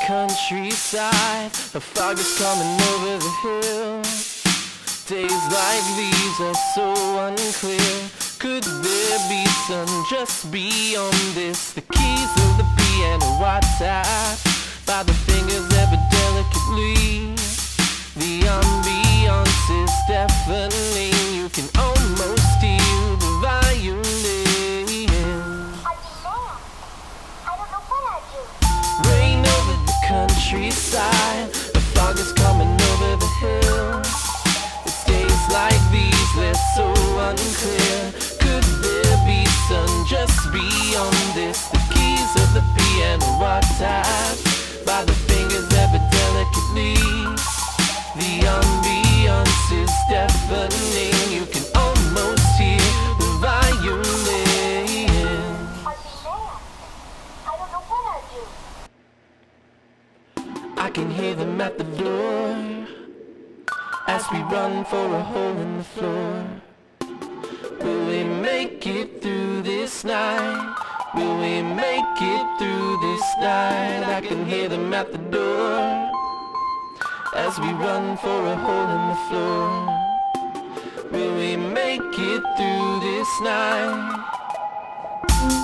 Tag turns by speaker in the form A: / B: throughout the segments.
A: countryside, a fog is coming over the hill. Days like these are so unclear. Could there be sun just beyond this? The keys of the piano are tapped by the fingers ever delicately. The ambiance is deafening. You can almost hear the violin. Rain over the countryside, the fog is coming over the hill. It's days like these, they're so unclear. Could there be sun just beyond this? The keys of the piano are tapped by the fingers ever delicately. The ambiance is deafening. You can almost hear the violin. I can hear them at the door as we run for a hole in the floor. Will we make it through this night? Will we make it through this night? I can hear them at the door as we run for a hole in the floor. Will we make it through this night?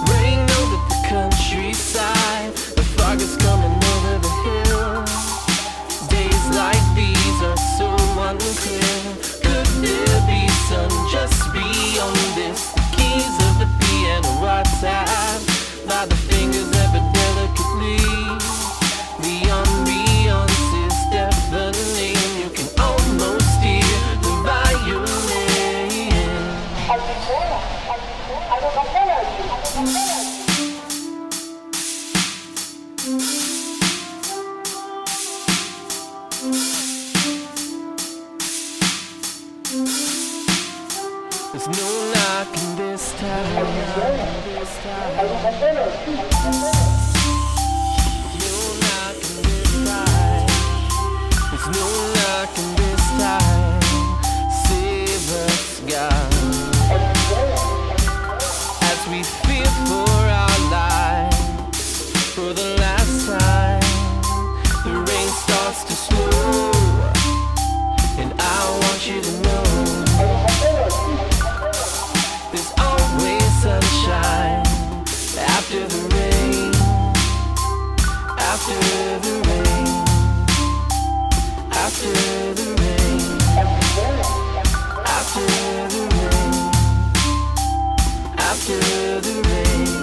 A: Rain over the countryside, the fog is coming over the hill. Days like these are so unclear. Could there be sun just beyond this? The keys of the piano are tapped by the fingers ever delicately. The ambiance is deafening. You can almost hear the violin. There's no knocking this time. This time. No knocking this time. There's no knocking this time. Save us, God, as we fear for our lives. For the last time, the rain starts to slow, and I want you to know there's always sunshine after the rain, after the rain, after the rain, after the rain, after the rain.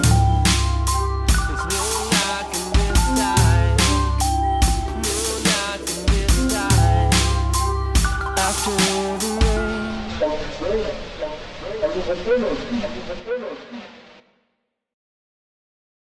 A: There's no knocking this time, no knocking this time, after the rain.